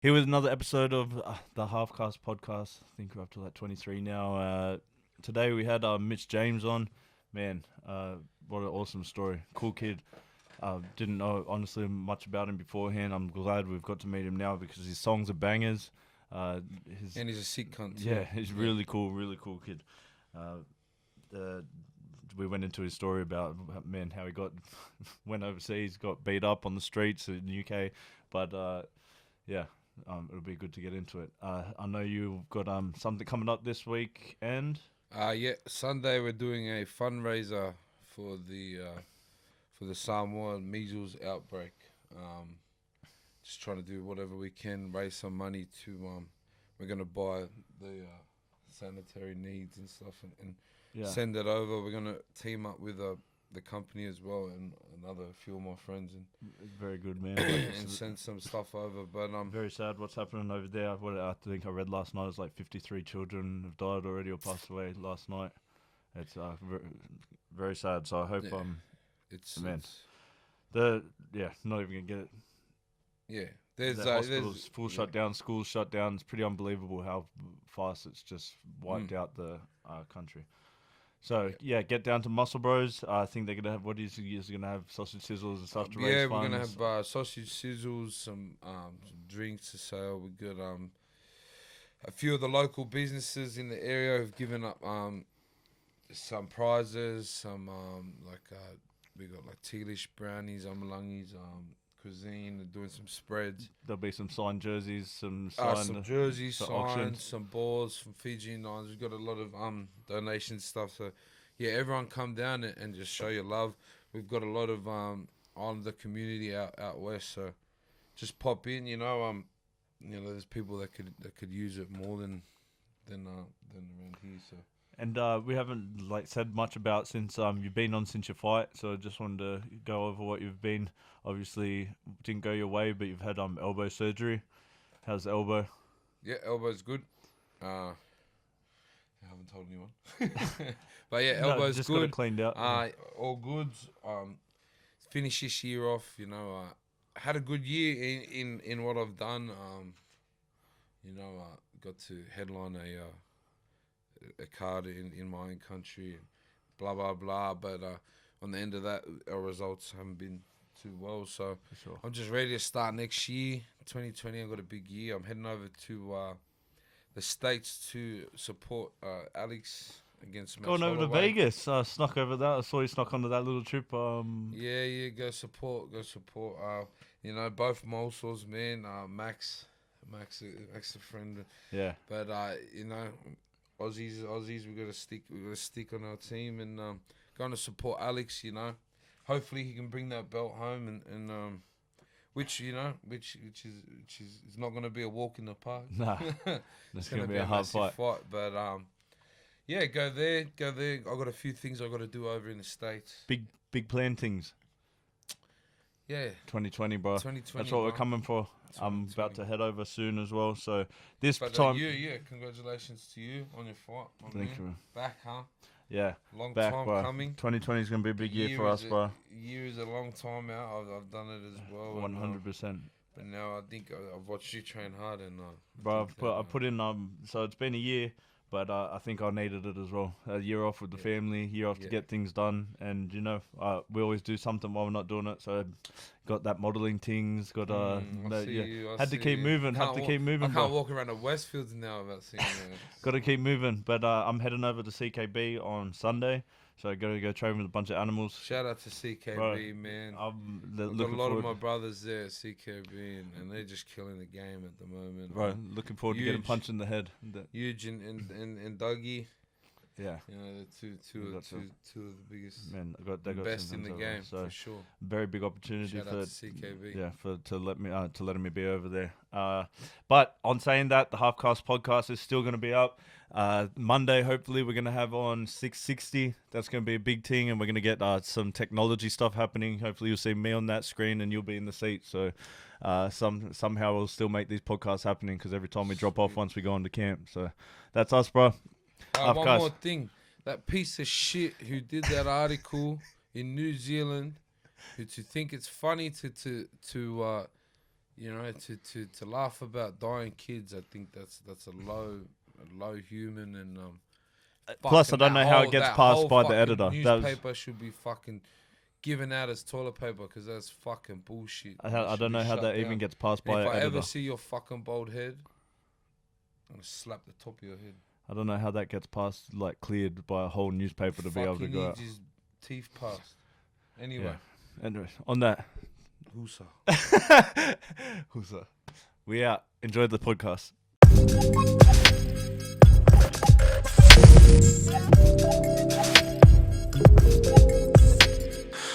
Here with another episode of the Halfcast podcast. I think we're up to like 23 now. Today we had Mitch James on. Man, what an awesome story. Cool kid. Didn't know honestly much about him beforehand. I'm glad we've got to meet him now because his songs are bangers. And he's a sick cunt. Yeah, he's really cool kid. The we went into his story about how he got went overseas, got beat up on the streets in the UK, but yeah, it'll be good to get into it. I know you've got something coming up this week, and Sunday we're doing a fundraiser for the Samoa measles outbreak. Just trying to do whatever we can, raise some money to we're gonna buy the sanitary needs and stuff and yeah, send it over. We're gonna team up with the company as well and another few of my friends and very good man. and send some stuff over. But Very sad what's happening over there. What I think I read last night is like 53 children have died already or passed away last night. It's very sad. So I hope it's man. it's- Not even gonna get it. yeah. There's The hospitals there's full shut down, schools shut down. It's pretty unbelievable how fast it's just wiped out the country. So yeah, get down to Muscle Bros. I think they're gonna have gonna have sausage sizzles and stuff to raise Yeah, funds. we're gonna have sausage sizzles, some drinks to sell. We got a few of the local businesses in the area have given up some prizes. We got like tealish brownies, umlangis, cuisine. They're doing some spreads. There'll be some signed jerseys, some signed Some jerseys, some signs, auctions. some balls from Fiji Nines. We've got a lot of donation stuff. So yeah, everyone come down and just show your love. We've got a lot of on the community out west. So just pop in. There's people that could use it more than around here. So And we haven't said much about since you've been on since your fight, so I just wanted to go over what you've been. Obviously, didn't go your way, but you've had elbow surgery. How's the elbow? yeah, elbow's good. I haven't told anyone, but yeah, No, elbow's just got good. it cleaned out. All good. Finish this year off. Had a good year in what I've done. Got to headline a card in my own country, and blah blah blah. But on the end of that, our results haven't been too well. So For sure. I'm just ready to start next year, 2020. I've got a big year. I'm heading over to the States to support Alex against Max Going over to Holloway. Vegas. Snuck over that. I saw you snuck onto that little trip. Yeah, go support. Both Mosuls, man. Max, a friend. Yeah. But Aussies, we gotta stick on our team and going to support Alex. Hopefully he can bring that belt home and which is not gonna be a walk in the park. Nah. It's That's gonna be a hard massive fight. But yeah, go there. I got a few things I got to do over in the States. Big plan things. Yeah, 2020, bro. 2020. That's what we're bro. coming for. I'm about to head over soon as well. So this But time, congratulations to you on your fight. Thank you. Back, huh? yeah, Long back, time bro. coming. 2020 is gonna be a big year for us, is bro. Year is a long time out. I've done it as well. and, 100%. But now I think I've watched you train hard and. Bro, I put in so it's been a year, but I think I needed it as well. A year off with the family, year off to get things done, and we always do something while we're not doing it. So got that modelling things, got had to keep moving, I can't bro. walk around the Westfields now without seeing you. Got to keep moving, but I'm heading over to CKB on Sunday, so I got to go train with a bunch of animals. Shout out to CKB, Bro, man. I'm I've got a looking lot forward. of my brothers there at CKB, and they're just killing the game at the moment. Bro, looking forward to getting Huge. punched in the head. Huge and Dougie, Yeah, the two of the biggest, man, they got best some in the things over, game so for sure. very big opportunity Shout for out to CKB. to letting me be over there. But on saying that, the Halfcast podcast is still going to be up. Monday, hopefully, we're going to have on 660. That's going to be a big thing, and we're going to get some technology stuff happening. Hopefully, you'll see me on that screen, and you'll be in the seat. So somehow we'll still make these podcasts happening because every time we drop off once we go into camp. So that's us, bro. One more thing. That piece of shit who did that article in New Zealand, who to think it's funny to you know, to laugh about dying kids, I think that's a low human and Plus, I don't know how it gets passed by the editor. Newspaper should be fucking given out as toilet paper because that's fucking bullshit. I don't know how that even gets passed by an editor. If I ever see your fucking bald head, I'm gonna slap the top of your head. I don't know how that gets passed, like cleared by a whole newspaper to be able to go out. His teeth passed. Anyway. Yeah. Anyway, on that. Husa. Husa. We out. Enjoy the podcast.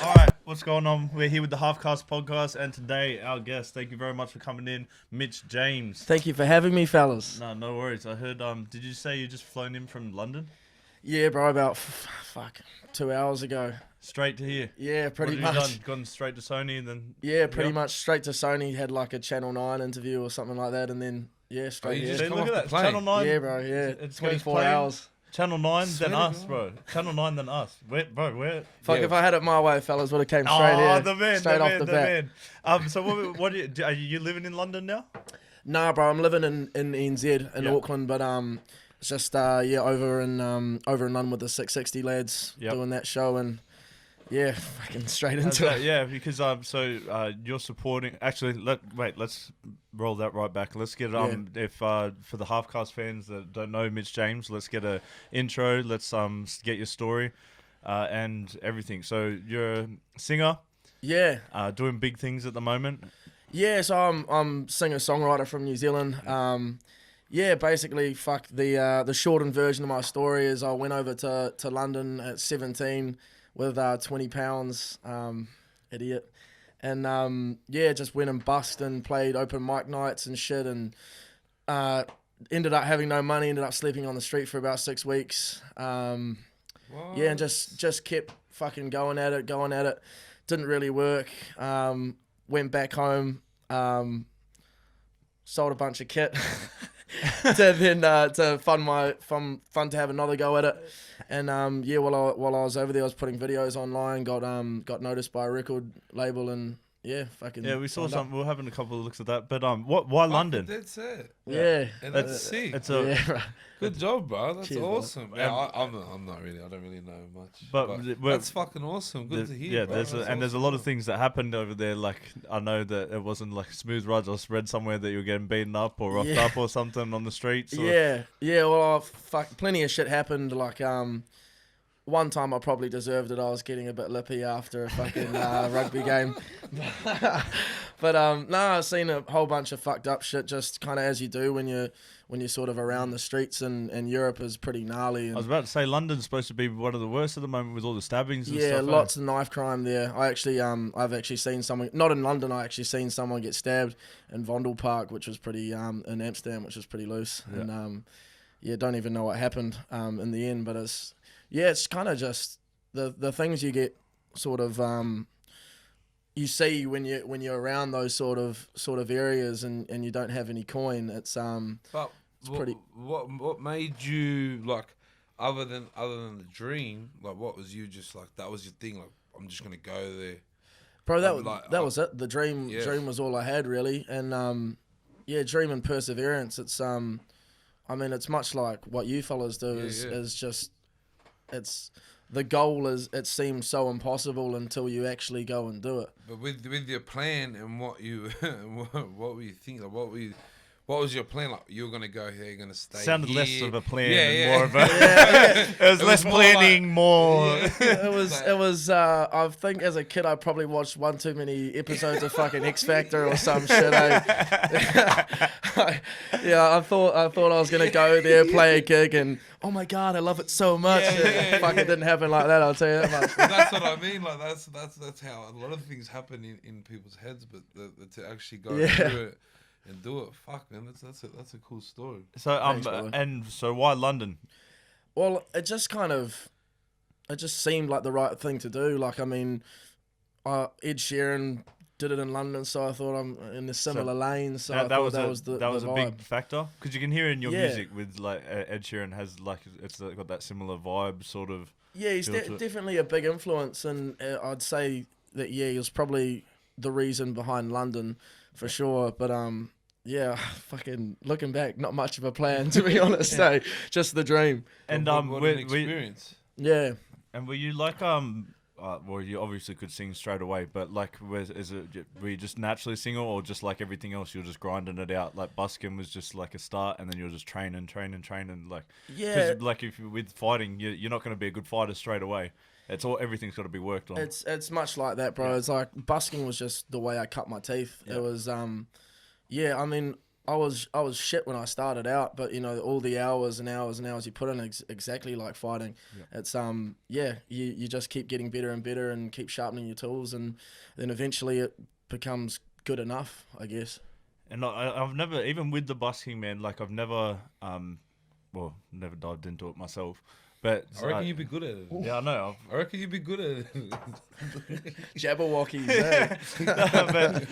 All right, what's going on? We're here with the Halfcast podcast, and today our guest, thank you very much for coming in, Mitch James. Thank you for having me, fellas. No worries. I heard, did you say you just flown in from London? Yeah, bro, about 2 hours ago. Straight to here? Yeah, pretty what have much. You done? Gone straight to Sony and then... Yeah, pretty much straight to Sony, had like a Channel 9 interview or something like that, and then, yeah, straight here. just Look at that, Channel 9. Yeah, bro, yeah, It's 24 hours. Channel 9 then us, bro. Channel 9 then us. Where? Fuck, if I had it my way, fellas, would have came straight Oh, here. the man, straight off the bat. So what are you living in London now? Nah, bro, I'm living in NZ, in Auckland, but it's just, over in London with the 660 lads doing that show, and yeah, fucking straight into it. Yeah, because you're supporting. Actually, let's roll that right back. Let's get if for the Halfcast fans that don't know Mitch James, let's get a intro. Let's get your story, and everything. So you're a singer. Yeah. Doing big things at the moment. Yeah, so I'm singer-songwriter from New Zealand. Basically, the shortened version of my story is I went over to London at 17 with 20 pounds, idiot. And just went and busked and played open mic nights and shit, and ended up having no money, ended up sleeping on the street for about 6 weeks. And just kept fucking going at it. Didn't really work. Went back home, sold a bunch of kit to fun to have another go at it. And while I was over there, I was putting videos online, got noticed by a record label, and we saw some. We were having a couple of looks at that, but why London? That's it. Yeah, and that's sick. Good job, bro. That's awesome. Yeah, I'm not really. I don't really know much, but that's fucking awesome. Good to hear. Yeah, bro. there's a lot of things that happened over there. Like I know that it wasn't like smooth rides. I read somewhere that you were getting beaten up or roughed up or something on the streets. Or... Well, plenty of shit happened. Like one time I probably deserved it. I was getting a bit lippy after a fucking rugby game. But I've seen a whole bunch of fucked up shit, just kind of as you do when you're sort of around the streets, and Europe is pretty gnarly. And I was about to say London's supposed to be one of the worst at the moment with all the stabbings and stuff. Yeah, lots of knife crime there. I've actually seen someone, not in London, I actually seen someone get stabbed in Vondel Park, which was pretty, in Amsterdam, which was pretty loose. Yeah. And don't even know what happened in the end, but it's kind of just the things you get sort of you see when you're around those sort of areas and you don't have any coin. It's pretty. What made you like other than the dream? Like, what was you just like? That was your thing. Like, I'm just gonna go there, bro. That was it. The dream was all I had really, and dream and perseverance. It's it's much like what you fellas do. Is just. It's the goal is it seems so impossible until you actually go and do it. But with your plan and what you what were you thinking? Like what was your plan? Like you were gonna go here, you're gonna stay. Sounded here. less of a plan, and more of a. It was less planning, more. It was. I think as a kid, I probably watched one too many episodes of fucking X Factor or some shit. I thought I was gonna go there, play a gig, and oh my god, I love it so much. Fuck, it didn't happen like that. I'll tell you that much. That's what I mean. Like that's how a lot of things happen in people's heads, but to actually go through it. And do it, fuck man, that's a cool story. So Thanks, so why London? Well, it just seemed like the right thing to do. Like Ed Sheeran did it in London, so I thought I'm in a similar lane. So that was a big factor because you can hear in your music with like Ed Sheeran has like it's got that similar vibe sort of. Yeah, he's definitely a big influence, and I'd say that he was probably the reason behind London. for sure. But yeah, fucking looking back, not much of a plan to be honest. So just the dream. And what an experience. Yeah. And were you like well, you obviously could sing straight away, but like, were you just naturally singer, or just like everything else, you were just grinding it out? Like busking was just like a start, and then you were just training, like, Yeah. 'cause, like if with fighting, you're not going to be a good fighter straight away. Everything's got to be worked on. It's much like that, bro. Yeah. It's like busking was just the way I cut my teeth. Yeah. It was yeah. I mean, I was shit when I started out, but you know, all the hours and hours and hours you put in exactly like fighting. Yeah. It's you just keep getting better and better and keep sharpening your tools, and then eventually it becomes good enough, I guess. And I've never, even with the busking, man, like I've never never dived into it myself. But I reckon you'd be good at it. Yeah, I know. I reckon you'd be good at it. Jabberwockies, eh? No, but,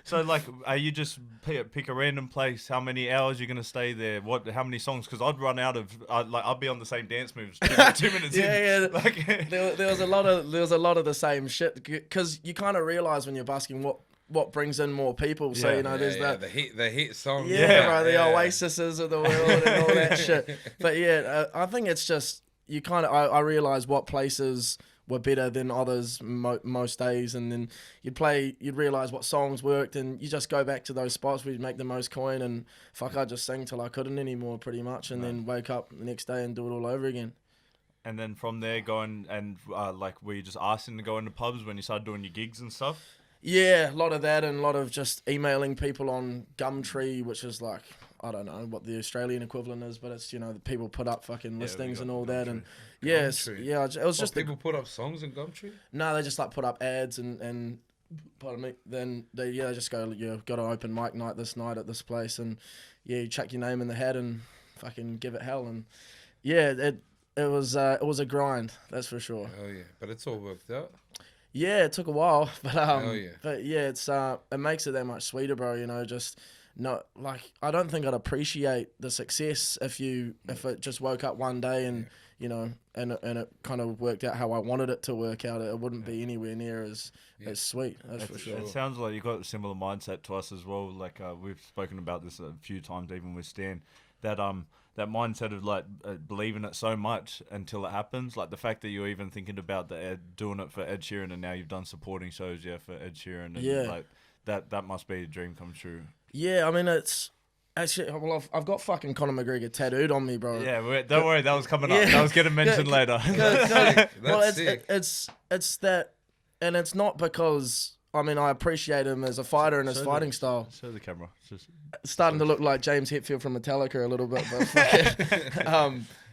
so like, are you just pick a random place? How many hours you're gonna stay there? How many songs? Because I'd run out of I'd be on the same dance moves 2 minutes in. Yeah. Like, there was a lot of the same shit, because you kind of realize when you're busking what brings in more people. So you know, there's that the hit song. Yeah, bro, the Oasises of the world and all that shit. But yeah, I think it's just you kind of I realize what places were better than others most days, and then you'd realize what songs worked, and you just go back to those spots where you make the most coin, and I just sing till I couldn't anymore, pretty much, and then wake up the next day and do it all over again. And then from there, going and like, were you just asking to go into pubs when you started doing your gigs and stuff? Yeah, a lot of that, and a lot of just emailing people on Gumtree, which is like, I don't know what the Australian equivalent is, but it's, you know, the people put up fucking listings and all that, and it was just people put up songs in Gumtree. No, they just like put up ads and pardon me. Then they just go, you've got an open mic night this night at this place, and you chuck your name in the hat and fucking give it hell, and it was a grind, that's for sure. Oh yeah, but it's all worked out. Yeah, it took a while, but yeah. but yeah, it's it makes it that much sweeter, bro. You know, just not like, I don't think I'd appreciate the success if it just woke up one day and you know, and it kind of worked out how I wanted it to work out. It wouldn't be anywhere near as sweet. That's for sure. It sounds like you've got a similar mindset to us as well. Like we've spoken about this a few times, even with Stan. That mindset of like believing it so much until it happens. Like the fact that you're even thinking about doing it for Ed Sheeran, and now you've done supporting shows, for Ed Sheeran. And like that must be a dream come true. Yeah, I mean, it's actually, well, I've got fucking Conor McGregor tattooed on me, bro. Yeah, don't worry, that was coming up. That was getting mentioned later. It's that, and it's not because, I mean, I appreciate him as a fighter and his fighting style. Show the camera. It's starting to look like James Hetfield from Metallica a little bit, but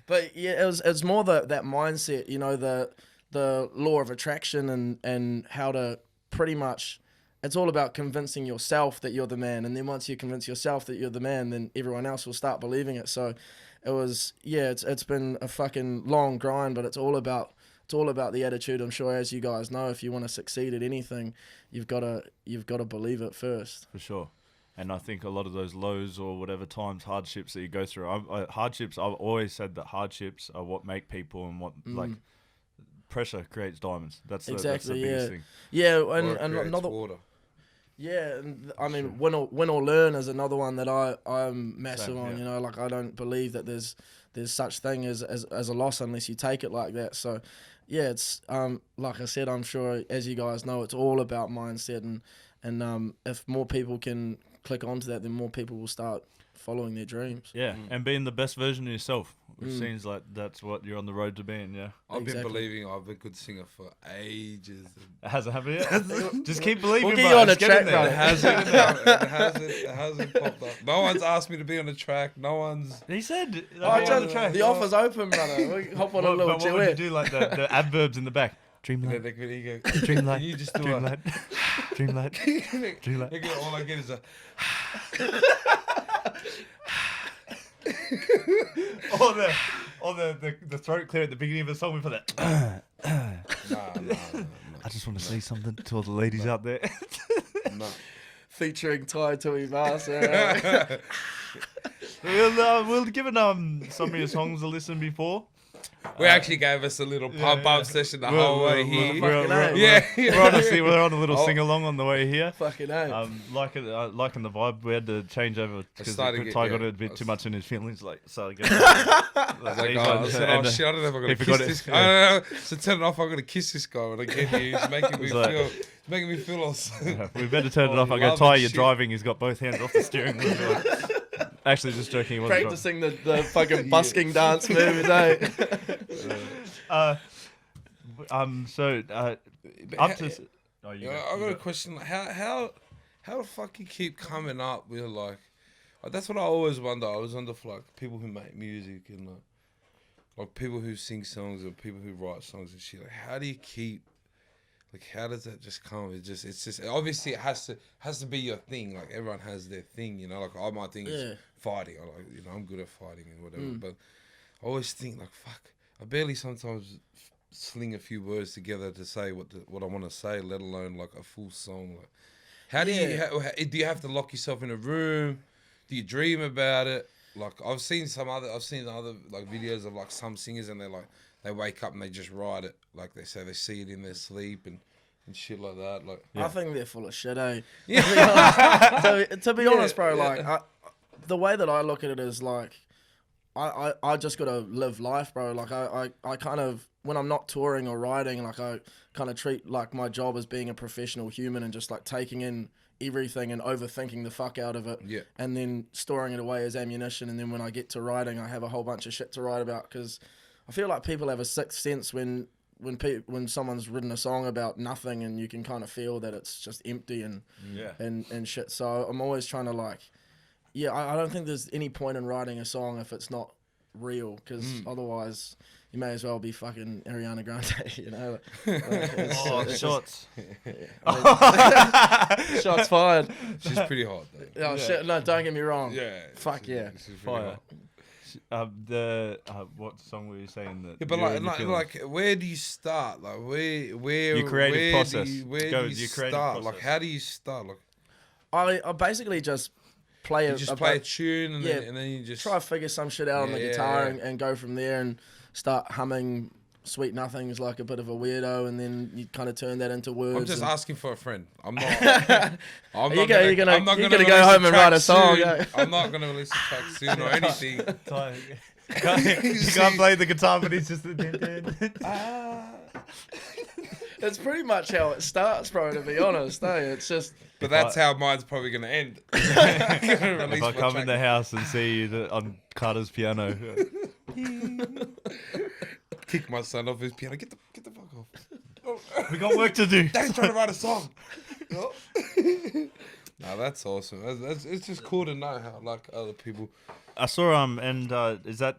but yeah, it's more that mindset, you know, the law of attraction and how to pretty much, it's all about convincing yourself that you're the man, and then once you convince yourself that you're the man, then everyone else will start believing it. So it was, it's been a fucking long grind, but it's all about the attitude. I'm sure, as you guys know, if you want to succeed at anything, you've got to believe it first. For sure. And I think a lot of those lows or whatever times, hardships that you go through, I've always said that hardships are what make people, and what like pressure creates diamonds. That's the biggest thing. Yeah, and another water. Yeah, and I mean, win or learn is another one that I'm massive on. Yeah. You know, like, I don't believe that there's such thing as a loss unless you take it like that. So yeah, it's like I said, I'm sure, as you guys know, it's all about mindset, and if more people can click onto that, then more people will start following their dreams. Yeah, and being the best version of yourself, which seems like that's what you're on the road to being. Yeah, I've been believing I've been a good singer for ages. It hasn't happened yet. Just keep believing. We'll get you on a track, bro. It hasn't popped up. No one's asked me to be on the track. No one's. He said, the offer's open, brother. We hop on a little what would you do, like the adverbs in the back? Dreamlight. Dreamlight. You just do Dreamlight. Dreamlight. Dreamlight. All I get is a. or the throat clear at the beginning of the song. We put that. No. I just want to say something to all the ladies out there. No. Featuring Ty Tuivasa. We'll given some of your songs a listen before. We actually gave us a little pump up session the whole way here. We're on a little sing along on the way here. Fucking hell. Liking the vibe. We had to change over because Ty got a bit too much in his feelings. Like, so shit, I don't know if I'm gonna kiss this guy. I don't know. So turn it off. I'm gonna kiss this guy when I get here. He's making me feel. Making me feel awesome. We better turn it off. I go, Ty, you're driving. He's got both hands off the steering wheel. Actually, just joking. He practicing the fucking busking dance moves, eh? Up to. I got a question. How the fuck you keep coming up with like? That's what I always wonder. I always wonder for like people who make music and like people who sing songs or people who write songs and shit. Like, how do you keep? Like, how does that just come? It's just obviously it has to be your thing. Like everyone has their thing, you know. Like my thing is fighting. I'm good at fighting and whatever. But I always think like, fuck. I barely sometimes sling a few words together to say what I want to say, let alone like a full song. Like, how do you have to lock yourself in a room? Do you dream about it? Like I've seen other like videos of like some singers and they're like. They wake up and they just write it. Like they say they see it in their sleep and shit like that. Like I think they're full of shit, eh? Yeah. to be honest, bro, like the way that I look at it is like I just gotta live life, bro. Like I kind of when I'm not touring or writing, like I kind of treat like my job as being a professional human and just like taking in everything and overthinking the fuck out of it, and then storing it away as ammunition. And then when I get to writing, I have a whole bunch of shit to write about because. I feel like people have a sixth sense when someone's written a song about nothing and you can kind of feel that it's just empty and shit. So I'm always trying to like, I don't think there's any point in writing a song if it's not real because otherwise you may as well be fucking Ariana Grande, you know? Shots. Shots fired. She's pretty hot though. Oh shit! No, don't get me wrong. Yeah. Fuck yeah. She's pretty hot. What song were you saying that? Yeah, but like, where do you start? Like, where your creative process? Where do you start? Like, how do you start? Like, I basically just play a tune and then you just try to figure some shit out on the guitar and go from there and start humming Sweet Nothings like a bit of a weirdo, and then you kind of turn that into words. I'm just asking for a friend. I'm not. You're gonna go home and write a song. I'm not gonna release a track soon or anything. You can't play the guitar, but he's just That's pretty much how it starts, bro. To be honest, it's just. But that's how mine's probably gonna end. If I come in the house and see you on Carter's piano. Kick my son off his piano. Get the fuck off. We got work to do. Dad's trying to write a song. No, that's awesome. It's just cool to know how like other people. I saw is that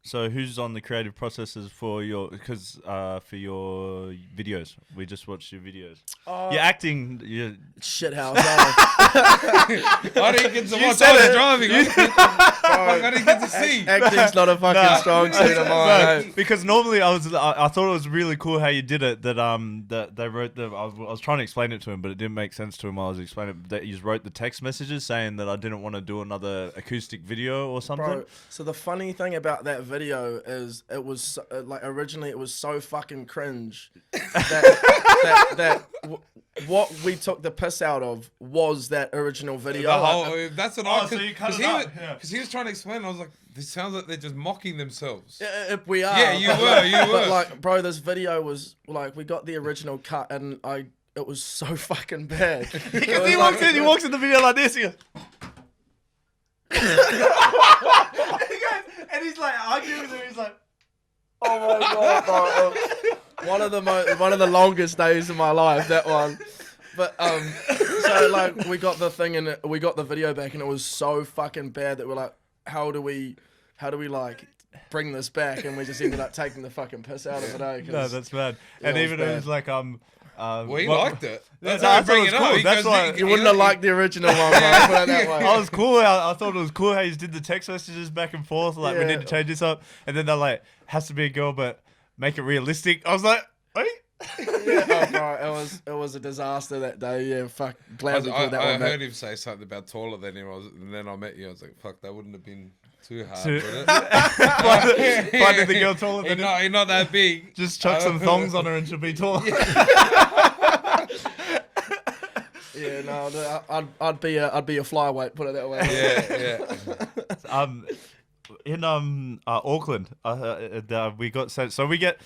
so? Who's on the creative processes for your videos? We just watched your videos. You're acting. You're shit house. I didn't get to watch. I was driving. I didn't get to see. Acting's not a fucking strong suit of mine. Because normally I thought it was really cool how you did it. That they wrote I was trying to explain it to him, but it didn't make sense to him while I was explaining it. That you just wrote the text messages saying that I didn't want to do another acoustic video or something. Bro, so the funny thing about that video is it was like originally it was so fucking cringe that what we took the piss out of was that original video. That's what I because he was trying to explain. I was like, this sounds like they're just mocking themselves. We are. Yeah, you were. But like, bro, this video was like we got the original cut and it was so fucking bad. Because he walks in the video like this. He goes. And he's like arguing with him. He's like, "Oh my god, bro. One of the longest days of my life. That one." But so like we got the thing and we got the video back, and it was so fucking bad that we're like, how do we like bring this back? And we just ended up taking the fucking piss out of it. No, that's bad. And even it was like well, he liked it. That's how I bring it up. That's why you wouldn't have liked the original one, bro. Put it that way. I was cool. I thought it was cool how you did the text messages back and forth. Like we need to change this up, and then they're like, has to be a girl, but make it realistic. I was like, wait. Bro, it was a disaster that day. Yeah, fuck. Glad we pulled that one back. I heard him say something about taller than him, and then I met you. I was like, fuck, that wouldn't have been. Too hard. To- With it. Finding the girl taller than him. He's not that big. Just chuck some thongs on her and she'll be tall. Yeah, no, I'd be a flyweight. Put it that way. Yeah. In Auckland, we got sent. So we get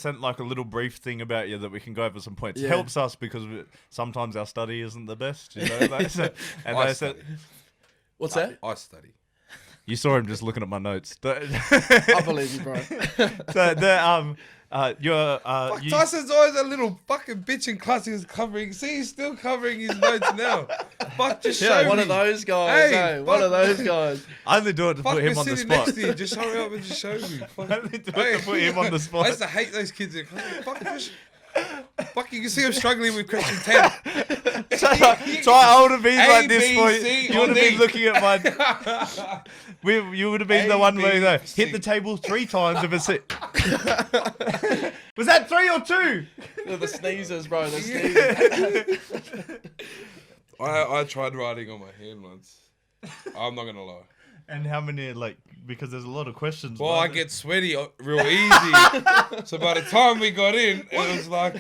sent like a little brief thing about you that we can go over some points. It Yeah. helps us because sometimes our study isn't the best, you know. Like, so, and I they said, study. What's that? I study. you saw him just looking at my notes. I believe you, bro. So you're Fuck, Tyson's always a little fucking bitch in class. He was covering. See, he's still covering his notes now. Fuck, just show me. One of those guys. Hey, One of those guys. I only do it to Fuck, put we're him on the sitting spot. next to you. Just hurry up and just show me. Fuck. I only do it to put him on the I spot. used to hate those kids in class. Fuck, just... Fuck, you can see him struggling with question 10. So I would have been A, like this B, for you. C, You would have or D. been looking at mine. You would have been the A, one where B, you go, C. hit the table 3 times if it's it. Was that 3 or 2? The sneezers, bro. The sneezers. I tried writing on my hand once. I'm not gonna lie. And how many, like, because there's a lot of questions. Well, I man. get sweaty real easy. So by the time we got in, it was like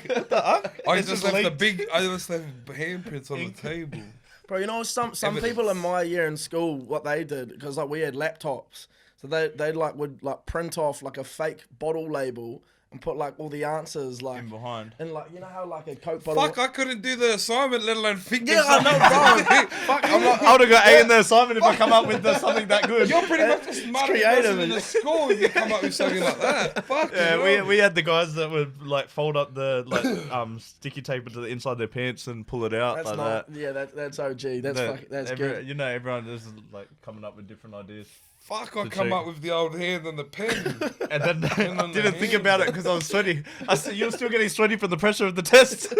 I It's just just left leaked. I just left handprints on the table. Bro, you know, some Evidence. people in my year in school, what they did, because like we had laptops, so they like would like print off like a fake bottle label and put like all the answers like in behind. and like, you know how like a Coke bottle. Fuck, I couldn't do the assignment, let alone think. Yeah, I know, bro. Fuck, I'm not. I would have got A in the assignment if I come up with something that good. You're pretty much the smartest creative, person in the school if you come up with something like that. Fuck. Yeah, we had the guys that would like fold up the like sticky tape into the inside of their pants and pull it out That's like not. that. Yeah, that's OG. That's fucking. That's good. You know, everyone is like coming up with different ideas. Fuck, I The come check. up with the old hand and the pen. And then And I on the didn't think hand. about it because I was sweaty. I said, "You're still getting sweaty from the pressure of the test."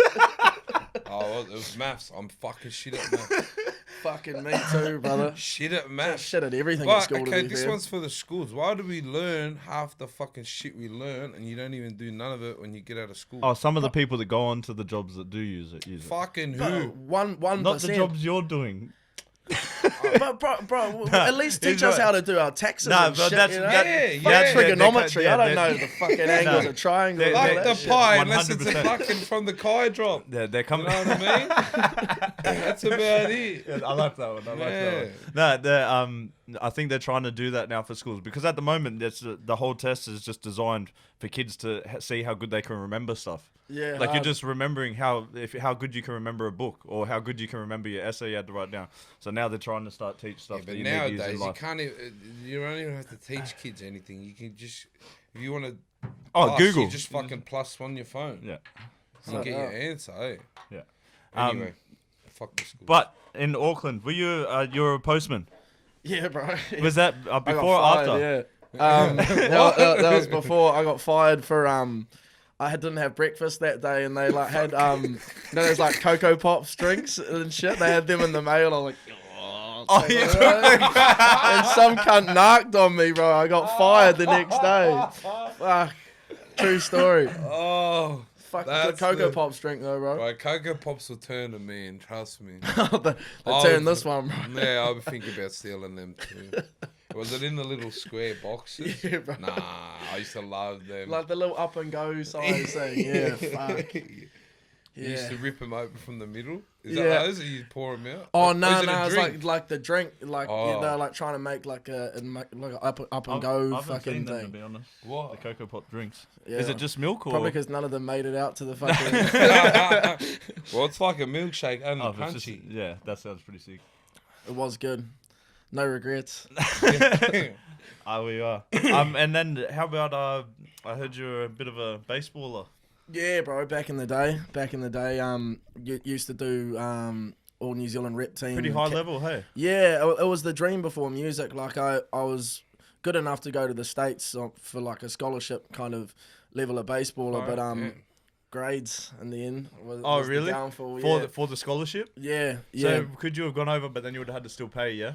Oh, well, it was maths. I'm fucking shit at maths. Fucking me too, brother. Shit at maths. Shit at everything But, at school. okay, to be this fair. one's for the schools. Why do we learn half the fucking shit we learn and you don't even do none of it when you get out of school? Oh, some of the people that go on to the jobs that do use it. Fucking Bro, who? 1%. Not the jobs you're doing. But bro, at least teach us how to do our taxes Nah, and but shit, that's- you know? that- Yeah, Fuck yeah. trigonometry. Yeah, I don't that- know the fucking angles of triangles. and all Like that the shit. pie, unless it's a 100%. fucking from the Kai drop. They're You coming. know what I mean? That's about it. Yeah, I like that one. I like Yeah. that one. No, I think they're trying to do that now for schools because at the moment, the whole test is just designed for kids to see how good they can remember stuff. Yeah, Like you're just remembering how good you can remember a book or how good you can remember your essay you had to write down. So now they're trying to start teach stuff Yeah, that but you need to use nowadays in you life. can't even, you don't even have to teach kids anything. You can just, if you want to Oh, Google. you just fucking plus on your phone. Yeah. You get your answer, eh? Yeah. Anyway, fuck the school. But in Auckland, were you you're a postman? Yeah, bro. Was that I got before or fired, after? Yeah. That was before I got fired for I didn't have breakfast that day, and they like had there's like Cocoa Pops drinks and shit. They had them in the mail. I was like, Oh, yeah. and some cunt narked on me, bro. I got fired the next day. Fuck, true story. Oh, Fuck the That's Cocoa the- Pops drink though, bro. right, Cocoa Pops will turn to me, and trust me. they Oh, turned this one, bro. Yeah, I would think about stealing them too. Was it in the little square boxes? Yeah, bro. Nah, I used to love them. Like the little up and go size thing. Yeah, fuck. You used Yeah. to rip them open from the middle. Is Yeah. that those, or you pour them out? Oh Or no, is it a no, it's drink? like the drink, like Oh. they're like trying to make like a up and I go haven't fucking seen them, to thing. be honest. What? The Cocoa Pop drinks. Yeah. Is it just milk or? Probably because none of them made it out to the fucking. Well, it's like a milkshake and Oh, if it's punchy. just- yeah, that sounds pretty sick. It was good. No regrets. We are. And then how about I heard you're a bit of a baseballer. Yeah, bro. Back in the day, used to do all New Zealand rep team. Pretty high level, hey. Yeah, it was the dream before music. Like I was good enough to go to the States for like a scholarship kind of level of baseballer, but yeah. grades in the end was, Oh, was really? the downfall. For the scholarship? Yeah, yeah. So could you have gone over, but then you would have had to still pay, yeah?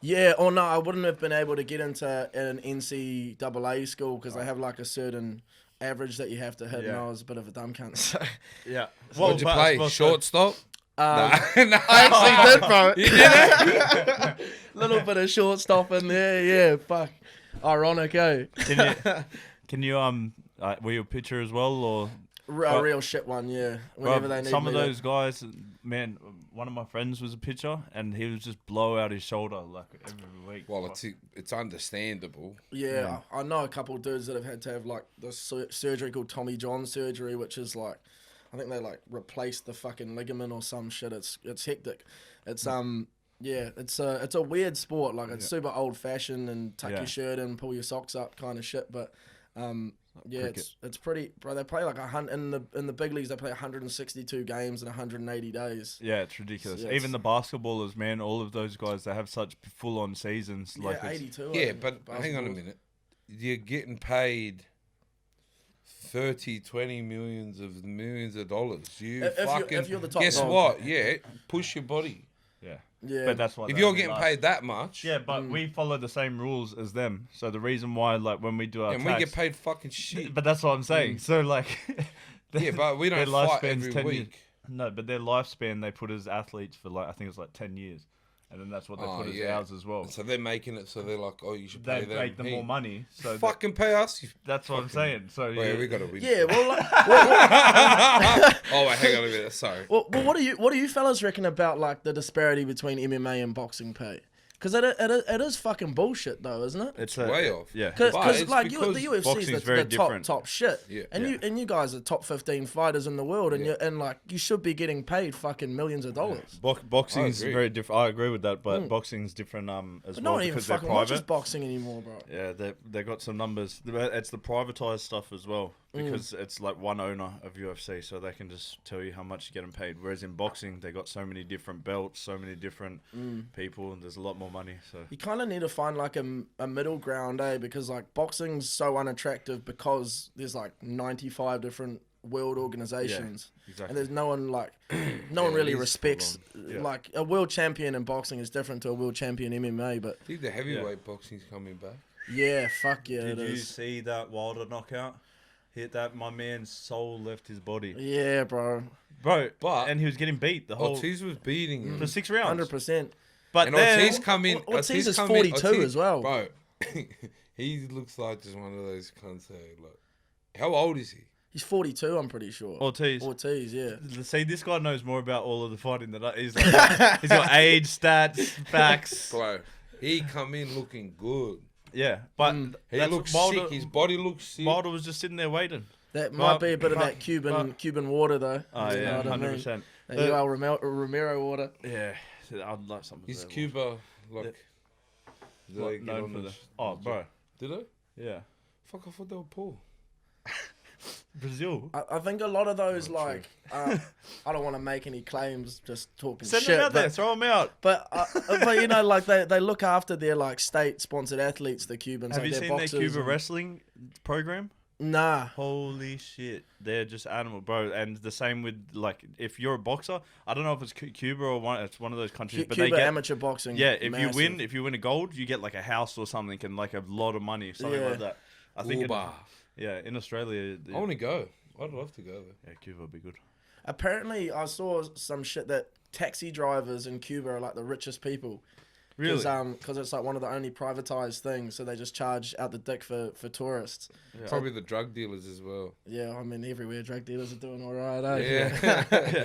Yeah, or no, I wouldn't have been able to get into an NCAA school because they have like a certain average that you have to hit, and Yeah. I was a bit of a dumb cunt. So, Yeah. What'd you play? Shortstop? I actually did, bro. You did it? Little bit of short stop in there. Yeah, fuck. Ironic, eh? Can you were you a pitcher as well, or A real shit one, yeah. Whenever they need some of me, those guys, man? One of my friends was a pitcher, and he was just blow out his shoulder like every week. Well, it's understandable. Yeah, I know a couple of dudes that have had to have like this surgery called Tommy John surgery, which is like, I think they like replaced the fucking ligament or some shit. It's hectic. It's yeah, it's a weird sport. Like it's super old fashioned and tuck your shirt in, pull your socks up kind of shit. But yeah, it's pretty. Bro, they play like in the big leagues. They play 162 games in 180 days. Yeah, it's ridiculous. Yeah, Even the basketballers, man, all of those guys, they have such full on seasons. Yeah, Like 82. Yeah, but hang on a minute. You're getting paid 20 millions of dollars. If you're the top guess dog. what? Yeah, push your body. Yeah, but that's why If they you're only getting last. paid that much, Yeah, but we follow the same rules as them. So the reason why, like, when we do our and tax, we get paid fucking shit. But that's what I'm saying. So like, Yeah, but we don't their fight lifespan's every 10 week. years. No, but their lifespan they put as athletes for like I think it's like 10 years, and then that's what they put as ours as well. So they're making it so they're like, oh, you should They pay them. make them more money. So Fucking pay us. that's what I'm saying. So Wait, we gotta win. yeah. Well, like, Oh, wait, hang on a minute. Sorry. well, what do you fellas reckon about like the disparity between MMA and boxing pay? Because it is fucking bullshit though, isn't it? it's Way off. Yeah, Because it's like because the UFC boxing's is very the different. top shit, Yeah. and you guys are top 15 fighters in the world, and you should be getting paid fucking millions of dollars. Boxing's I agree. very different. I agree with that, but boxing's different as But well no one even because they're fucking watches private. boxing anymore, bro. Yeah, they got some numbers. It's the privatized stuff as well because it's like one owner of UFC, so they can just tell you how much you're getting paid. Whereas in boxing, they got so many different belts, so many different people, and there's a lot more money. So You kind of need to find like a middle ground, because like boxing's so unattractive because there's like 95 different world organizations, exactly. and there's no one like no one really it is respects Yeah. like a world champion in boxing is different to a world champion MMA. But I think the heavyweight boxing's coming back. yeah, fuck yeah, Did it you is. see that Wilder knockout? Hit that, my man's soul left his body, Yeah, bro, bro. But- and he was getting beat the whole Ortiz was beating him. for 6 rounds. 100%. But And then Ortiz come in. Ortiz is come 42 in, as well. Bro, he looks like just one of those cunts. Like, how old is he? He's 42, I'm pretty sure. Ortiz. Yeah. See, this guy knows more about all of the fighting than I. He's like, he's got age, stats, facts. Bro, he come in looking good. Yeah, but He that's looks Wilder, sick. His body looks sick. Wilder was just sitting there waiting. That might But- be a bit of but- that Cuban water though. Oh You know yeah, what I mean? 100%. That UL Romero water. Yeah, I'd like something. He's there, Cuba. Like, did Like, they get known on for the the. Oh, bro. Did I? Yeah, Fuck, I thought they were poor. Brazil. I think a lot of those like I don't want to make any claims, just talking Send shit. them out there. But, Throw them out. but you know, like they look after their like state-sponsored athletes, the Cubans. Have like you their seen boxers their Cuba and- wrestling program? Nah. Holy shit, they're just animal, bro. And the same with like, if you're a boxer, I don't know if it's Cuba or it's one of those countries, but Cuba they get amateur boxing. yeah. If massive. you win a gold, you get like a house or something and like a lot of money, something Yeah. like that. I think. Uber. In Australia. I want to go. I'd love to go there. Yeah, Cuba would be good. Apparently, I saw some shit that taxi drivers in Cuba are like the richest people. Really? Because it's like one of the only privatized things, so they just charge out the dick for tourists. Yeah. Probably the drug dealers as well. Yeah, I mean everywhere drug dealers are doing all right. Eh? Yeah.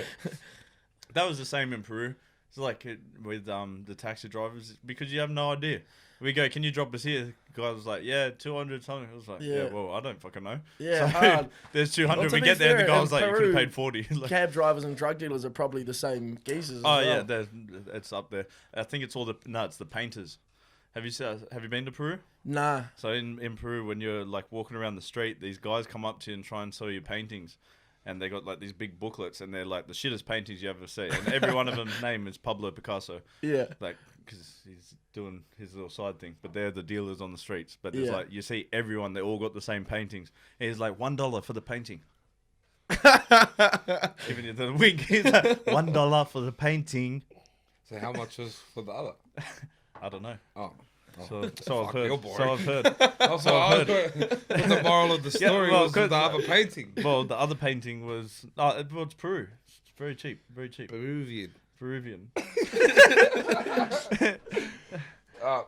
That was the same in Peru. It's like with the taxi drivers because you have no idea. We go, can you drop us here? The guy was like, yeah, 200 something. I was like, yeah, Yeah. well, I don't fucking know. Yeah, So, hard. there's 200. Well, to we be get there, and the fair, guy in was like, you could Peru, have paid 40. Like, Cab drivers and drug dealers are probably the same geezers. oh as yeah, well. it's up there. I think it's all it's the painters. Have you been to Peru? Nah. So in Peru, when you're like walking around the street, these guys come up to you and try and sell you paintings. And they got like these big booklets, and they're like the shittest paintings you ever see. And every one of them's name is Pablo Picasso, Yeah. like because he's doing his little side thing. But they're the dealers on the streets. But there's Yeah. like you see everyone, they all got the same paintings. And he's like $1 for the painting. Giving you the wink. He's like $1 for the painting. So how much was for the other? I don't know. Oh. So I've Fuck, heard. you're boring. So I've heard. What's the moral of the story well, was the good. other painting. Well, the other painting was it's Peru. Very cheap. Very cheap. Peruvian. Peruvian.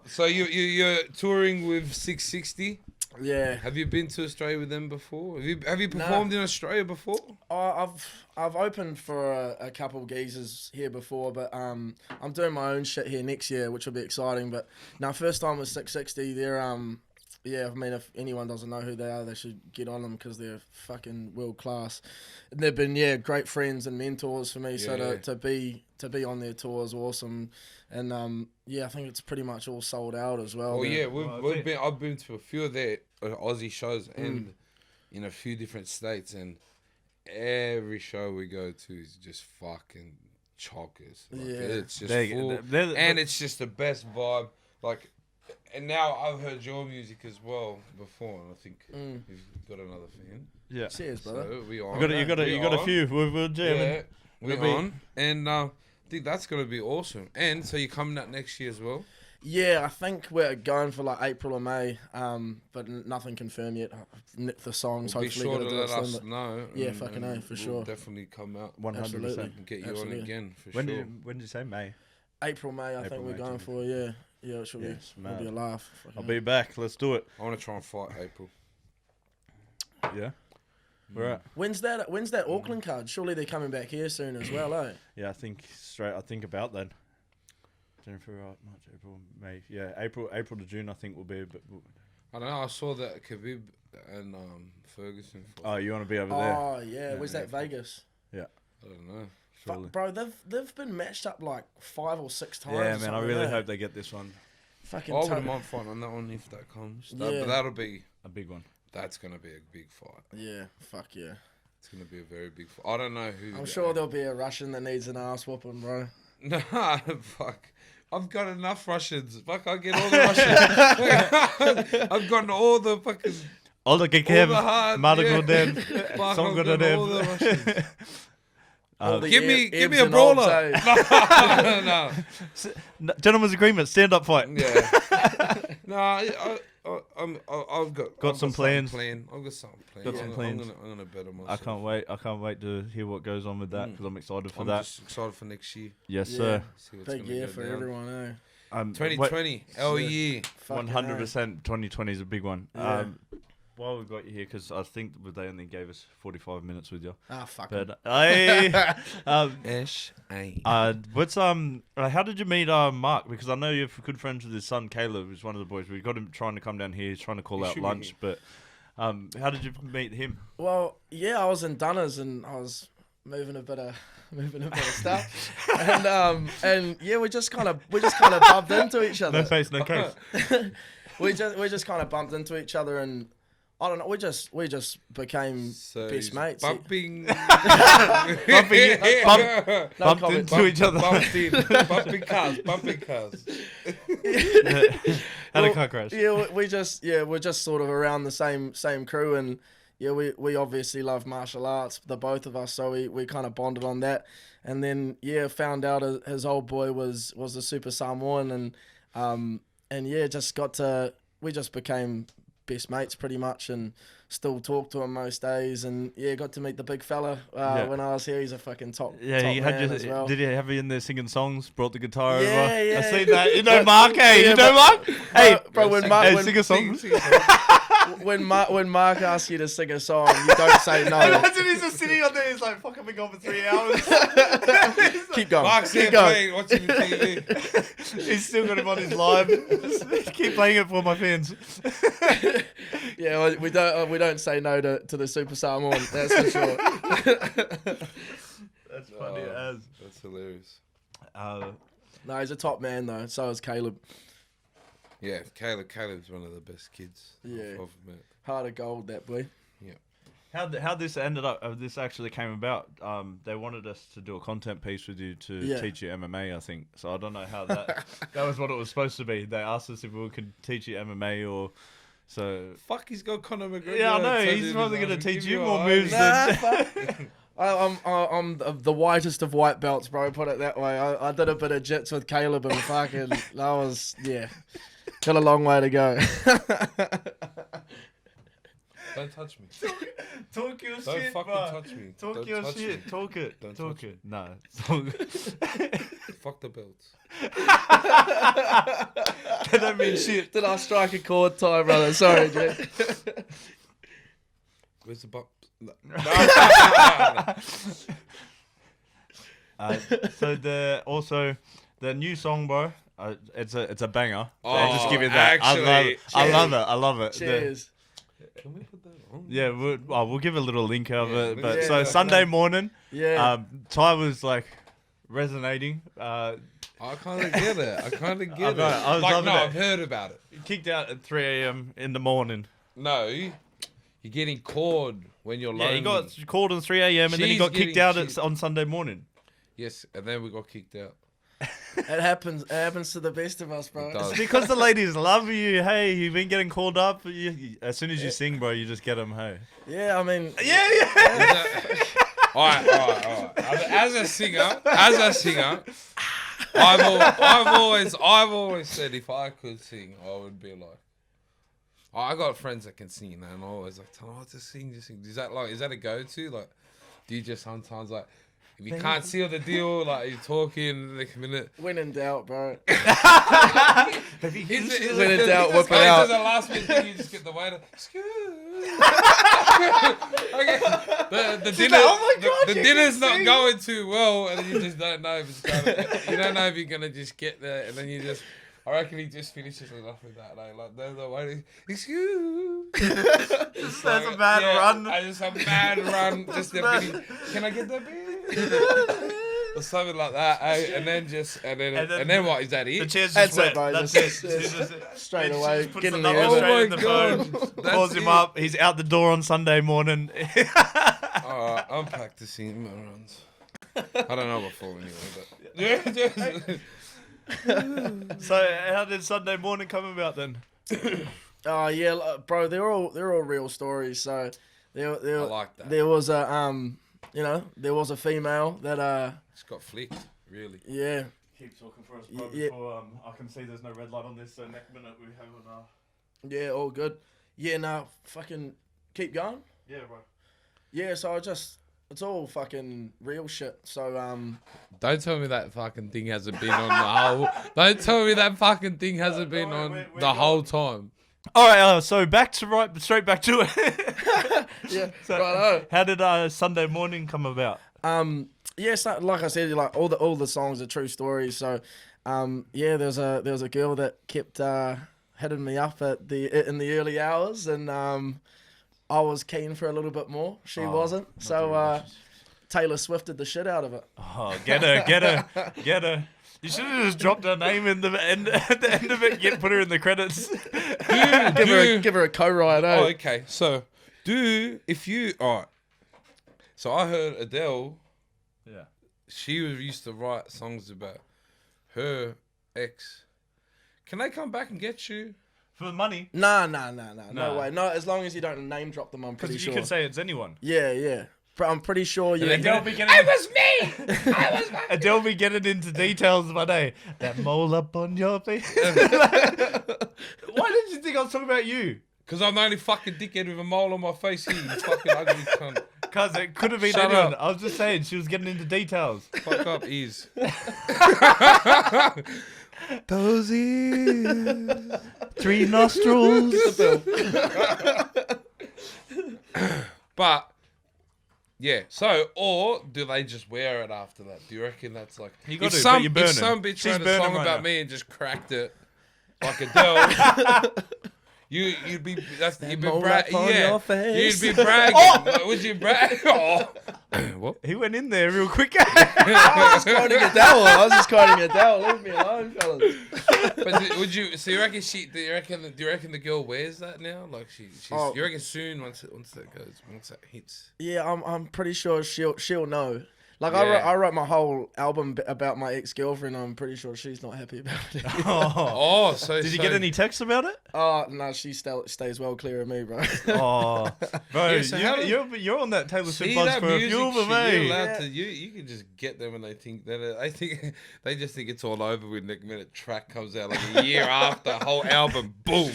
So you're touring with 660. Yeah. Have you been to Australia with them before? Have you performed in Australia before? I've opened for a couple geezers here before, but I'm doing my own shit here next year, which will be exciting. But now, first time with 660, they're yeah. I mean, if anyone doesn't know who they are, they should get on them because they're fucking world class. And they've been great friends and mentors for me. So to be on their tour is awesome. And I think it's pretty much all sold out as well. Oh yeah, I've been to a few of their Aussie shows and in a few different states, and every show we go to is just fucking chockers. Like, it's just full, and it's just the best vibe. Like, and now I've heard your music as well before, and I think you've got another fan. Yeah, cheers, brother. So we on. You got a few. We're jamming. Yeah, we're on, and I think that's gonna be awesome. And so you're coming out next year as well. Yeah, I think we're going for like April or May, but nothing confirmed yet. The songs Be hopefully sure to gonna let do us know. Yeah, fucking A, for sure. We'll definitely come out 100%. and get you on again for When sure. did you say May? April, May, I think we're going for. Yeah, it should be a laugh. I'll be back. Let's do it. I want to try and fight April. Yeah. We're at. When's that Auckland card? Surely they're coming back here soon as well, eh? Yeah, I think about then. January, February, March, April, May. Yeah, April to June, I think will be. But I don't know. I saw that Khabib and Ferguson. oh, you want to be over there? Oh yeah, where's that Vegas? Yeah. I don't know. But, bro, they've been matched up like 5 or 6 times. Yeah, man. I really hope they get this one. Fucking. I wouldn't mind fighting on that one if that comes. But that'll be a big one. That's gonna be a big fight. Yeah, fuck yeah. It's gonna be a very big fight. I don't know who. I'm sure there'll be a Russian that needs an ass whooping, bro. Nah, fuck. I've got enough Russians. Fuck, I get all the Russians. I've gotten all the fucking... All the Gekev, Madagodev, Songwriter Russian. Give me a brawler. No. Gentlemen's agreement, stand up fight. Yeah. I've got some plans. I've got some plans. Got some plans. I'm gonna better myself. I can't wait to hear what goes on with that because I'm excited for I'm that. just excited for next year. Yes, sir. Big year for everyone, eh? 2020, year. 100%. 2020 is a big one. Yeah. While we got you here, because I think they only gave us 45 minutes with you. Ah, fuck. But what's how did you meet Mark? Because I know you're good friends with his son Caleb, who's one of the boys. We got him trying to come down here. He's trying to call out lunch, but how did you meet him? Well, I was in Dunners and I was moving a bit of stuff, and we just kind of bumped into each other. No face, no case. we just kind of bumped into each other and. I don't know. We just became best mates. Bumping Bumped into each other. Bumping cars. Had a car crash. Yeah, we're just sort of around the same crew, and we obviously love martial arts, the both of us. So we kind of bonded on that, and then found out his old boy was the Super Samoan, and we just became best mates pretty much, and still talk to him most days, and got to meet the big fella when I was here. He's a fucking top he man as well. Did he have you in there singing songs? Brought the guitar over? Yeah. I seen that. You know Mark, you know Mark? Hey, bro, when sing a song. When Mark asks you to sing a song, you don't say no. Imagine he's just sitting on there, he's like, fuck, I've been gone for 3 hours. Keep going. Mark's Keep going. going. Watching the TV. He's still got him on his live. Just keep playing it for my fans. We don't say no to the Super Samoan. That's for sure. That's funny as. That's hilarious. No, he's a top man though. So is Caleb. Yeah, Caleb's one of the best kids. Yeah. I've met. Heart of gold, that boy. Yeah. How this ended up? This actually came about. They wanted us to do a content piece with you to teach you MMA. I think so. I don't know how that. That was what it was supposed to be. They asked us if we could teach you MMA or. So Fuck, he's got Conor McGregor. yeah, I know. He's probably going to teach you more moves than. I'm the whitest of white belts, bro. Put it that way. I did a bit of jits with Caleb and fucking that was got a long way to go. Don't touch me. Talk your Don't shit, fucking bro. touch me. Talk Don't your touch shit. me. Talk it. Don't Talk touch it. No. Fuck the belts. That don't mean shit. Did I strike a chord tie, brother? Sorry, Jay. Where's the bump? No. So the new song, bro. It's a banger. Oh, I'll just give you that. actually, I love it. Cheers. Can we put that on? Yeah, we'll give a little link of Yeah, it. But yeah, so Sunday morning, Yeah. Ty was like resonating. I kind of get it. I kind of get it. I was loving it. I've heard about it. Kicked out at 3 a.m. in the morning. No, you're getting called when you're lonely. Yeah, he got called at 3 a.m. and then he She's got kicked getting out cheated. on Sunday morning. Yes, and then we got kicked out. It happens. It happens to the best of us, bro. It does. It's because the ladies love you. Hey, you've been getting called up. As soon as you sing, bro, you just get them. Hey. Yeah, I mean. Yeah. All right. As a singer, I've always said if I could sing, I would be like. I got friends that can sing, and I'm always like, tell them, just sing. Is that a go-to? Like, do you just sometimes like, if you can't seal the deal, like you're talking the next minute. When in doubt, bro. When in doubt, whip it out. The last minute thing, you just get the waiter. Excuse. Okay. The dinner, like, "Oh my God, the you dinner's can not sing." going too well, and you just don't know if it's you don't know if you're gonna just get there, and then you just. I reckon he just finishes it off with that. Like there's a waiter. Excuse. That's a mad run. Just a mad run. Just the finish. Can I get that beer? Or something like that, eh? And then what is that The it? chair's That's just it, wet. bro. That's Just- it. just straight She away. just puts Get the in the number Oh straight my in the phone. God. That's Calls him it. up. He's out the door on Sunday morning. Alright, I'm practicing my runs. I don't know what for anyway, but So how did Sunday morning come about then? Oh yeah, bro. They're all real stories. So there I like that. there was a there was a female that It's got flicked, really. yeah. Keep talking for us, bro, before I can see there's no red light on this. So next minute we have an Yeah, all good. Yeah, no, fucking keep going. yeah, bro. Yeah, so it's all fucking real shit. So Don't tell me that fucking thing hasn't been on the whole. Don't tell me that fucking thing hasn't been on we're the whole time. All right, so straight back to it. yeah, So, righto. how did Sunday morning come about? Yeah, so, like I said, like all the songs are true stories. So yeah, there was a girl that kept hitting me up in the early hours, and I was keen for a little bit more. She wasn't. So Taylor Swifted the shit out of it. Oh, get her. You should have just dropped her name in the end at the end of it. Put her in the credits. Give her a co-write. Oh, okay. So, alright. So I heard Adele. Yeah. She used to write songs about her ex. Can they come back and get you? For money. No Nah. way. No, as long as you don't name drop them, I'm pretty Because sure. you could say it's anyone. Yeah. I'm pretty sure you. Adele be getting, It was me. Adele be getting into details, but hey, that mole up on your face. Why did you think I was talking about you? Because I'm the only fucking dickhead with a mole on my face here, you fucking ugly cunt. Because it could have been Shut anyone. up. I was just saying she was getting into details. Fuck up, ears. Those ears, 3 nostrils. But, yeah, so, or do they just wear it after that? Do you reckon that's like... You got if to, some, but you're burning. if some bitch She's wrote a burning song right about now. me and just cracked it like Adele... You'd be mole up on your face. You'd be bragging. Would you brag? Oh. What? He went in there real quick. I was quoting Adele. Leave me alone, fellas. But would you? So you reckon do you reckon the girl wears that now? Like she's. Oh. You reckon soon once that hits. Yeah, I'm pretty sure she'll know. Like Yeah. I wrote my whole album about my ex-girlfriend. I'm pretty sure she's not happy about it. Oh, so Did you get any texts about it? Oh no, she stays well clear of me, bro. Oh, bro, Yeah, so how did- you're on that Taylor Swift See buzz that for a music few of shit, them, you're eh? allowed to, you can just get them and they think that they just think it's all over when the minute track comes out like a year after whole album, boom.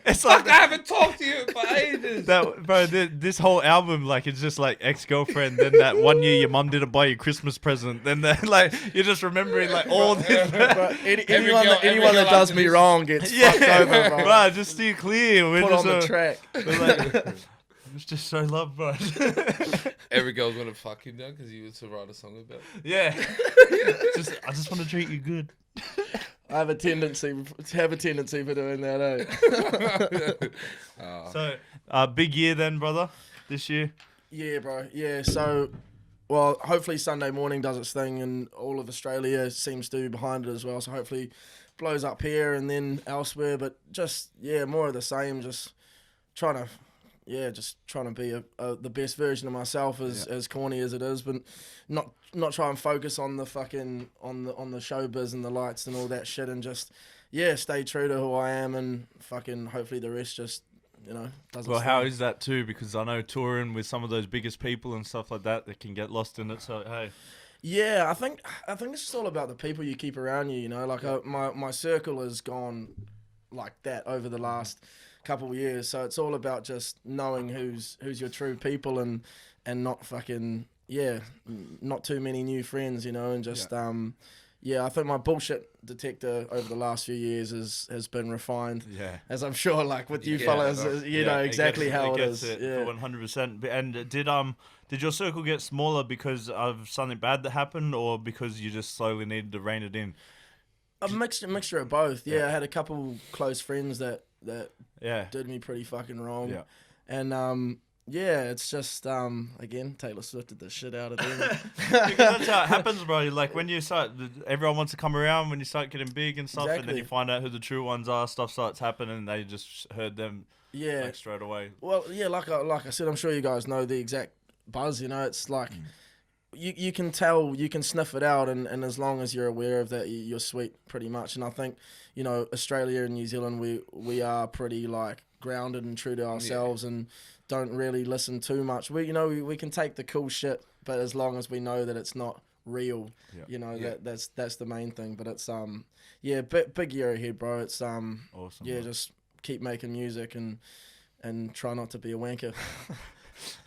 It's Fuck, like I haven't talked to you for ages. this whole album, like, it's just like ex-girlfriend. Then that one year your mum didn't buy you Christmas present. Then like you're just remembering like all this. But anyone every that girl does after me this- wrong gets fucked over, bro. Bro, just steer clear. We're Put just on the track. we're like, it's just so love, bro. Every girl's gonna fuck him now because he was to write a song about. Yeah. I just want to treat you good. I have a tendency for doing that, eh? So, big year then, brother. This year. Yeah, bro. Yeah, so, well, hopefully Sunday morning does its thing and all of Australia seems to be behind it as well. So hopefully blows up here and then elsewhere. But just, yeah, more of the same. Just trying to be the best version of myself, as corny as it is, but not try and focus on the fucking on the showbiz and the lights and all that shit, and just stay true to who I am, and fucking hopefully the rest just doesn't. Well, how is that too? Because I know touring with some of those biggest people and stuff like that, they can get lost in it. So hey. Yeah, I think it's just all about the people you keep around you. Like my circle has gone like that over the last couple of years, so it's all about just knowing who's your true people and not fucking not too many new friends, and just I think my bullshit detector over the last few years has been refined, as I'm sure like with you fellas, you know exactly how it is. 100%. And did your circle get smaller because of something bad that happened, or because you just slowly needed to rein it in? A mixture of both. I had a couple close friends that did me pretty fucking wrong. Yeah. And it's just again, Taylor Swift did the shit out of them. Because that's how it happens, bro. Like when you start, everyone wants to come around when you start getting big and stuff, and then you find out who the true ones are. Stuff starts happening, and they just heard them like straight away. Well, like I said, I'm sure you guys know the exact buzz. It's like. You can tell, you can sniff it out, and as long as you're aware of that, you're sweet pretty much. And I think, Australia and New Zealand, we are pretty like grounded and true to ourselves and don't really listen too much. We can take the cool shit, but as long as we know that it's not real, that's the main thing. But it's big year ahead, bro. It's awesome. Bro. Just keep making music and try not to be a wanker.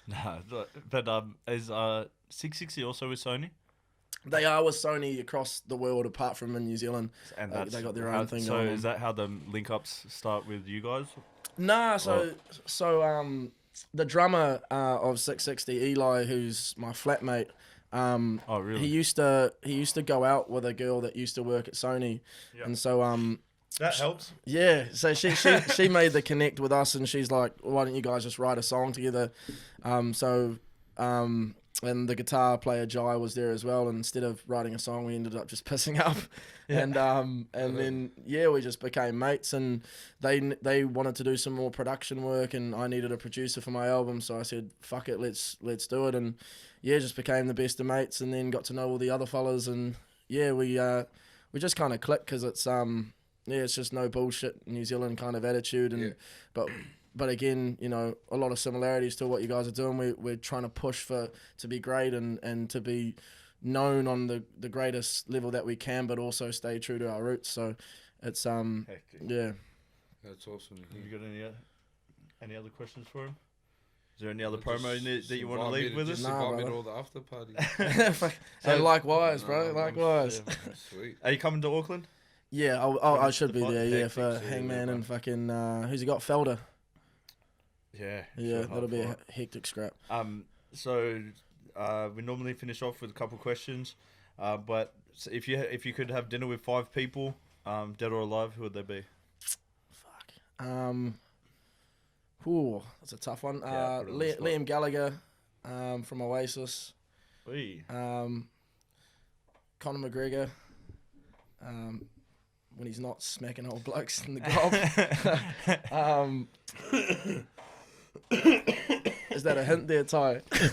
Nah, but is 660 also with Sony? They are with Sony across the world, apart from in New Zealand. And they got their own thing. So is that how the link ups start with you guys? Nah, so the drummer of 660, Eli, who's my flatmate. Oh really? He used to go out with a girl that used to work at Sony, and so that helps. Yeah, so she made the connect with us, and she's like, "Why don't you guys just write a song together?" And the guitar player Jai was there as well. And instead of writing a song, we ended up just pissing up, and then we just became mates. And they wanted to do some more production work, and I needed a producer for my album, so I said, "Fuck it, let's do it." And just became the best of mates, and then got to know all the other fellas, and we just kind of clicked because it's it's just no bullshit New Zealand kind of attitude, and but again, a lot of similarities to what you guys are doing. We're trying to push to be great and to be known on the greatest level that we can, but also stay true to our roots. So it's yeah. That's awesome. Have you got any other questions for him? Is there any other promo that you want to leave with us? Invite me to all the after party. And likewise, bro. Likewise. Sweet. Are you coming to Auckland? Yeah, I should be there. Yeah, for Hangman and fucking who's he got? Felder. Yeah, that'll be a hectic scrap. So we normally finish off with a couple questions, but if you could have dinner with 5 people, dead or alive, who would they be? Fuck. That's a tough one. Liam Gallagher, from Oasis. Conor McGregor. When he's not smacking old blokes in the gob. Is that a hint there, Ty? Fuck.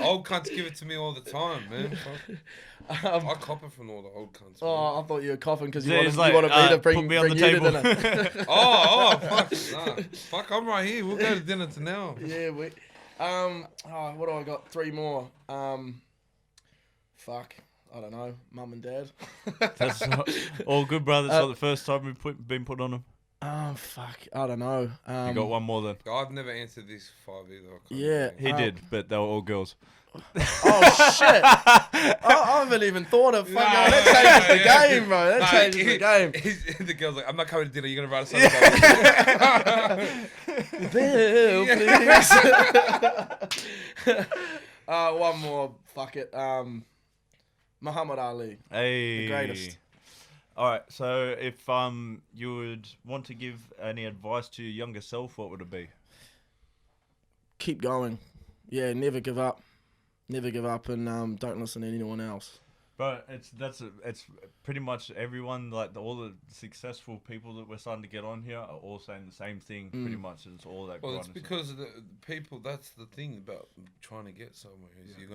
Old cunts give it to me all the time, man. I cop it from all the old cunts. I thought you were coughing because you Yeah, wanted me to bring put me on the you table. to dinner. Fuck. Nah. Fuck, I'm right here. We'll go to dinner to now. Yeah, what do I got? 3 more. Fuck. I don't know, mum and dad. That's not, all good, brother. It's not the first time we've been put on them. Oh, fuck. I don't know. You got one more then. I've never answered this 5 either. I can't Yeah. remember. He did, but they were all girls. Oh, shit. I haven't even thought of fucking... that changes the game, bro. That changes the game. The girl's like, I'm not coming to dinner. You're going to write a song about me. Bill, please. One more. Fuck it. Muhammad Ali. Hey. The greatest. All right, so if you would want to give any advice to your younger self, what would it be? Keep going. Yeah, never give up. Never give up, and don't listen to anyone else. But it's pretty much everyone, like all the successful people that we're starting to get on here are all saying the same thing. Pretty much, it's all that. Well, it's because the people. That's the thing about trying to get somewhere is you're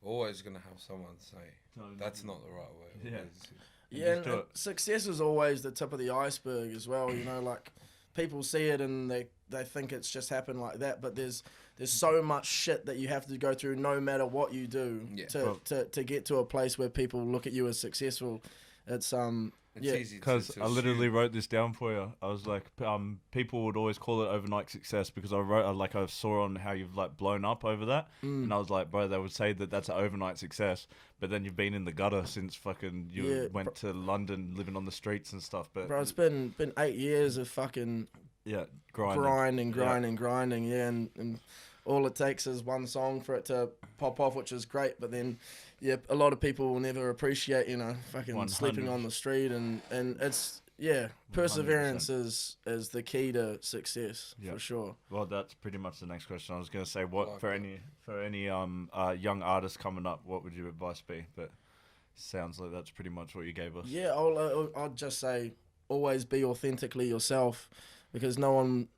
always gonna have someone say that's not the right way. Yeah. Yeah, and success is always the tip of the iceberg as well. You know, like people see it and they think it's just happened like that, but there's so much shit that you have to go through no matter what you do to get to a place where people look at you as successful. It's easy because I literally wrote this down for you. I was like, people would always call it overnight success because I saw on how you've like blown up over that, and I was like, bro, they would say that that's an overnight success, but then you've been in the gutter since fucking you went to London, living on the streets and stuff. But bro, it's been 8 years of fucking grinding, yeah, and all it takes is one song for it to pop off, which is great, but then a lot of people will never appreciate, fucking 100. sleeping on the street, and it's perseverance 100%. is the key to success for sure. Well, that's pretty much the next question. I was going to say, what for any young artists coming up, what would your advice be? But sounds like that's pretty much what you gave us. Yeah, I'd just say always be authentically yourself, because no one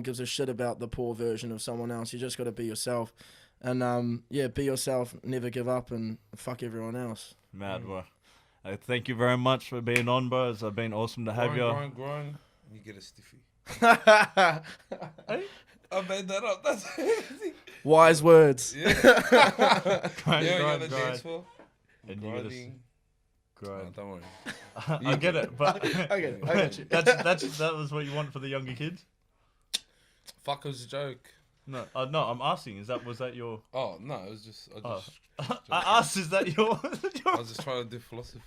gives a shit about the poor version of someone else. You just got to be yourself. And, be yourself, never give up, and fuck everyone else. Mad, bro. Thank you very much for being on, bro. It's been awesome to have you. Grind, and you get a stiffy. Hey? I made that up. That's wise words. Yeah. Grind, on the dance floor. And grinding. Grind. Don't worry. I get it, but I get it. I got you. that was what you want for the younger kids? Fuck, it was a joke. No, I'm asking. Was that your? Oh no, it was just. I asked, is that your? I was just trying to do philosophy.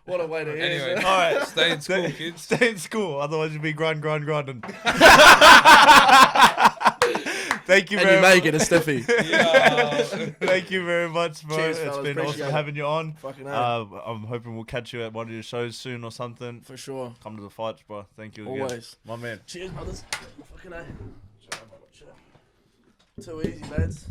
What a way to end. Anyway, all right, stay in school, kids. Stay in school, otherwise you'll be grinding. Thank you very much. And you may get a stiffy. Yeah. Thank you very much, bro. Cheers, it's fellas. been Appreciate awesome having you on. Fucking hell. I'm hoping we'll catch you at one of your shows soon or something. For sure. Come to the fights, bro. Thank you again. Always. My man. Cheers, brothers. Fucking hell. Too easy, lads.